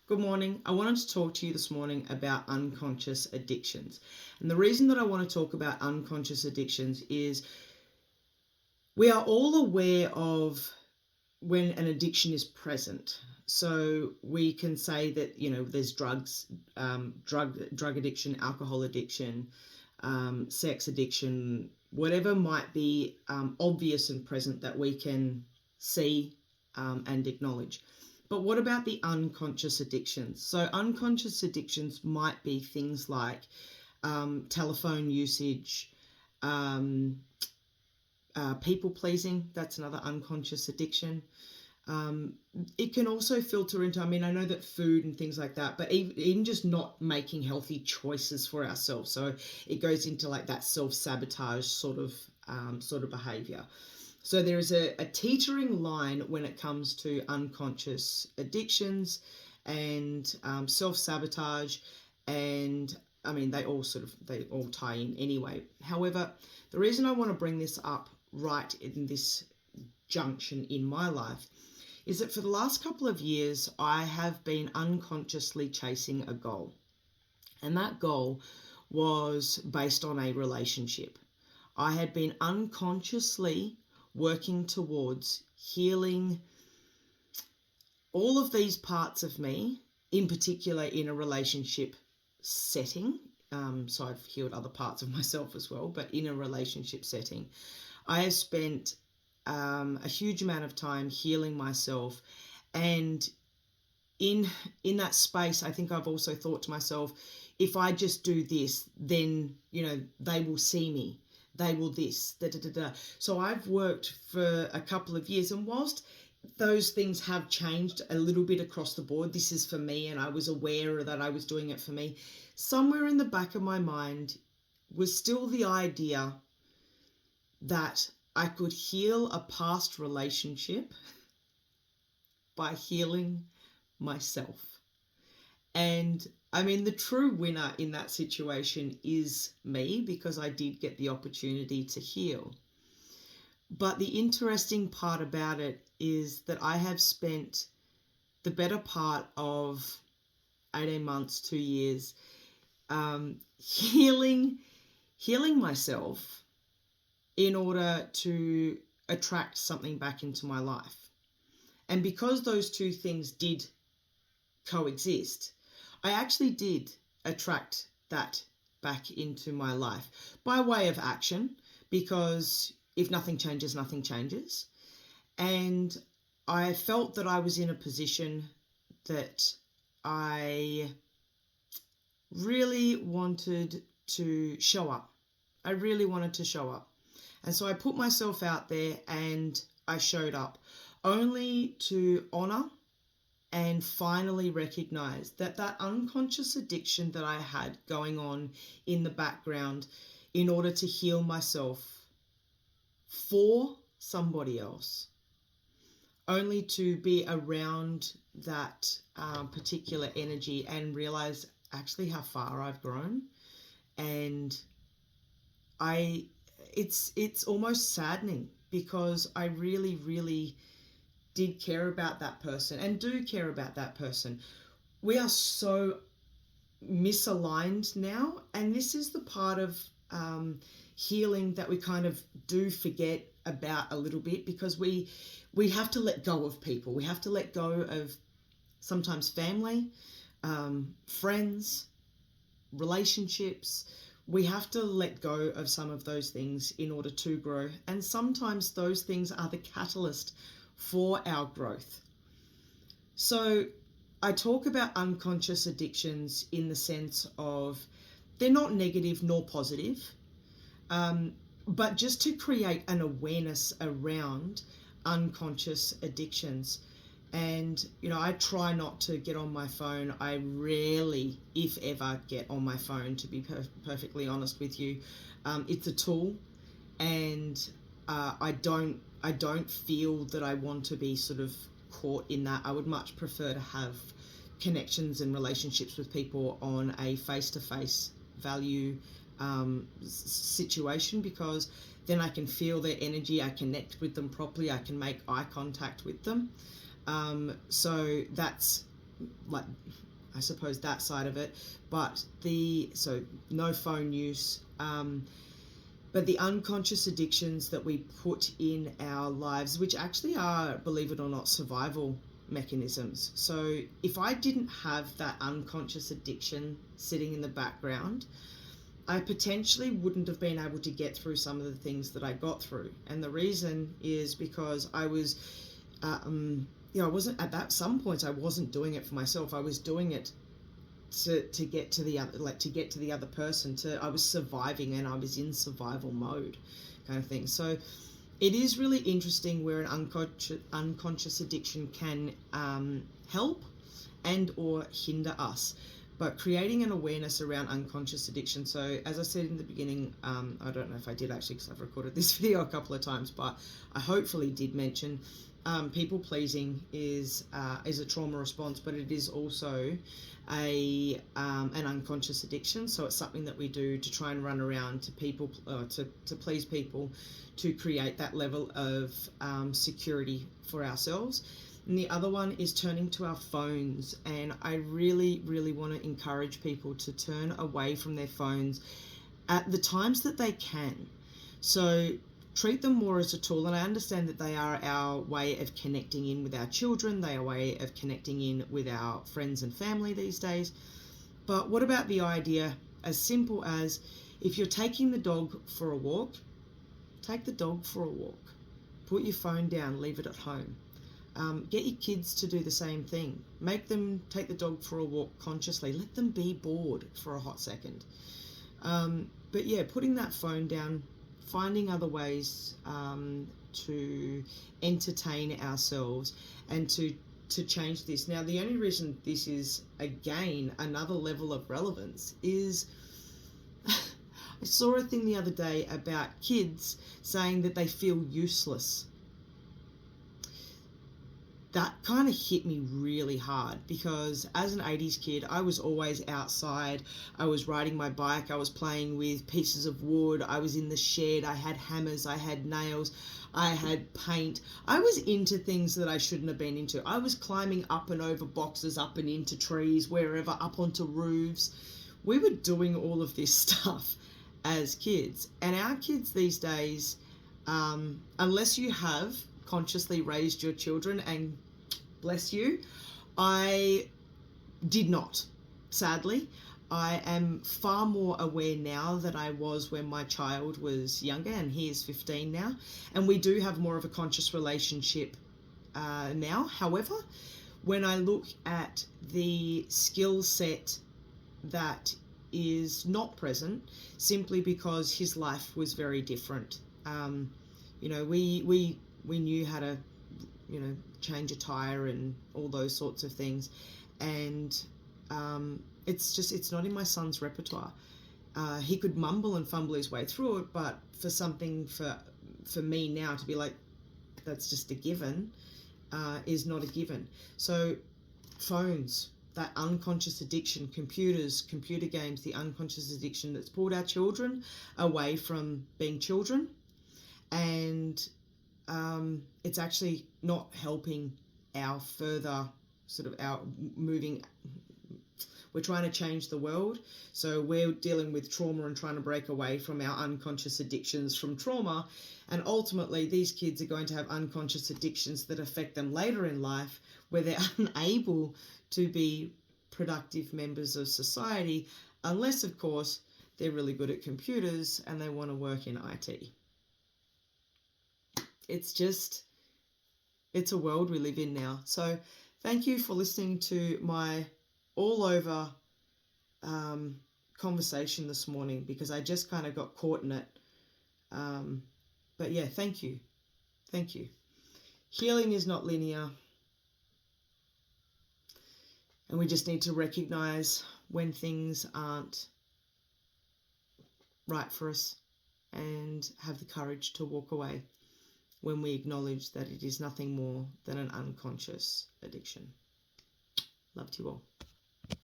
Good morning. I wanted to talk to you this morning about unconscious addictions. And the reason that I want to talk about unconscious addictions is we are all aware of when an addiction is present. So we can say that, there's drugs, drug addiction, alcohol addiction, sex addiction, whatever might be obvious and present that we can see and acknowledge. But what about the unconscious addictions? So unconscious addictions might be things like telephone usage, people pleasing. That's another unconscious addiction. It can also filter into, I know that food and things like that, but even just not making healthy choices for ourselves. So it goes into like that self-sabotage sort of behavior. So there is a teetering line when it comes to unconscious addictions and self-sabotage, and they all tie in anyway. However, the reason I want to bring this up right in this junction in my life is that for the last couple of years I have been unconsciously chasing a goal, and that goal was based on a relationship. I had been unconsciously working towards healing all of these parts of me, in particular in a relationship setting. So I've healed other parts of myself as well, but in a relationship setting, I have spent a huge amount of time healing myself. And in that space, I think I've also thought to myself, if I just do this, then, they will see me. They will this, da, da, da, da. So I've worked for a couple of years, and whilst those things have changed a little bit across the board, this is for me, and I was aware that I was doing it for me, somewhere in the back of my mind was still the idea that I could heal a past relationship by healing myself. And the true winner in that situation is me, because I did get the opportunity to heal. But the interesting part about it is that I have spent the better part of 18 months, 2 years, healing myself in order to attract something back into my life. And because those two things did coexist, I actually did attract that back into my life by way of action, because if nothing changes, nothing changes. And I felt that I was in a position that I really wanted to show up. I really wanted to show up. And so I put myself out there and I showed up, only to honor and finally recognize that unconscious addiction that I had going on in the background in order to heal myself for somebody else, only to be around that particular energy and realize actually how far I've grown. And it's almost saddening, because I really, really did care about that person and do care about that person. We are so misaligned now, and this is the part of healing that we kind of do forget about a little bit, because we have to let go of people. We have to let go of sometimes family, friends, relationships. We have to let go of some of those things in order to grow, and sometimes those things are the catalyst for our growth. So I talk about unconscious addictions in the sense of they're not negative nor positive, but just to create an awareness around unconscious addictions. And, I try not to get on my phone. I rarely, if ever, get on my phone, to be perfectly honest with you. It's a tool, and I don't feel that I want to be sort of caught in that. I would much prefer to have connections and relationships with people on a face-to-face value situation, because then I can feel their energy, I connect with them properly, I can make eye contact with them. So that's like, I suppose that side of it, but so no phone use, but the unconscious addictions that we put in our lives, which actually are, believe it or not, survival mechanisms. So if I didn't have that unconscious addiction sitting in the background, I potentially wouldn't have been able to get through some of the things that I got through. And the reason is because I was, I wasn't, at some points I wasn't doing it for myself. I was doing it to get to the other, to get to the other person. I was surviving, and I was in survival mode, kind of thing. So it is really interesting where an unconscious addiction can help and or hinder us. But creating an awareness around unconscious addiction. So as I said in the beginning, I don't know if I did actually, because I've recorded this video a couple of times, but I hopefully did mention people pleasing is a trauma response, but it is also an unconscious addiction. So it's something that we do to try and run around to people, to please people, to create that level of security for ourselves. And the other one is turning to our phones. And I really, really want to encourage people to turn away from their phones at the times that they can. So treat them more as a tool. And I understand that they are our way of connecting in with our children. They are a way of connecting in with our friends and family these days. But what about the idea as simple as, if you're taking the dog for a walk, take the dog for a walk. Put your phone down, leave it at home. Get your kids to do the same thing. Make them take the dog for a walk consciously. Let them be bored for a hot second. But yeah, putting that phone down, finding other ways to entertain ourselves and to change this. Now, the only reason this is, again, another level of relevance is I saw a thing the other day about kids saying that they feel useless. That kind of hit me really hard, because as an 80s kid, I was always outside. I was riding my bike. I was playing with pieces of wood. I was in the shed. I had hammers. I had nails. I had paint. I was into things that I shouldn't have been into. I was climbing up and over boxes, up and into trees, wherever, up onto roofs. We were doing all of this stuff as kids. And our kids these days, unless you have consciously raised your children, and bless you, I did not, sadly. I am far more aware now than I was when my child was younger, and he is 15 now, and we do have more of a conscious relationship now. However, when I look at the skill set that is not present, simply because his life was very different. We knew how to, change a tire and all those sorts of things. And it's not in my son's repertoire. He could mumble and fumble his way through it, but for something for me now to be like, that's just a given, is not a given. So phones, that unconscious addiction, computers, computer games, the unconscious addiction that's pulled our children away from being children. And it's actually not helping our further our moving. We're trying to change the world, so we're dealing with trauma and trying to break away from our unconscious addictions from trauma, and ultimately these kids are going to have unconscious addictions that affect them later in life, where they're unable to be productive members of society, unless of course they're really good at computers and they want to work in IT. It's a world we live in now. So thank you for listening to my all over conversation this morning, because I just kind of got caught in it. But yeah, thank you. Thank you. Healing is not linear. And we just need to recognize when things aren't right for us and have the courage to walk away when we acknowledge that it is nothing more than an unconscious addiction. Love to you all.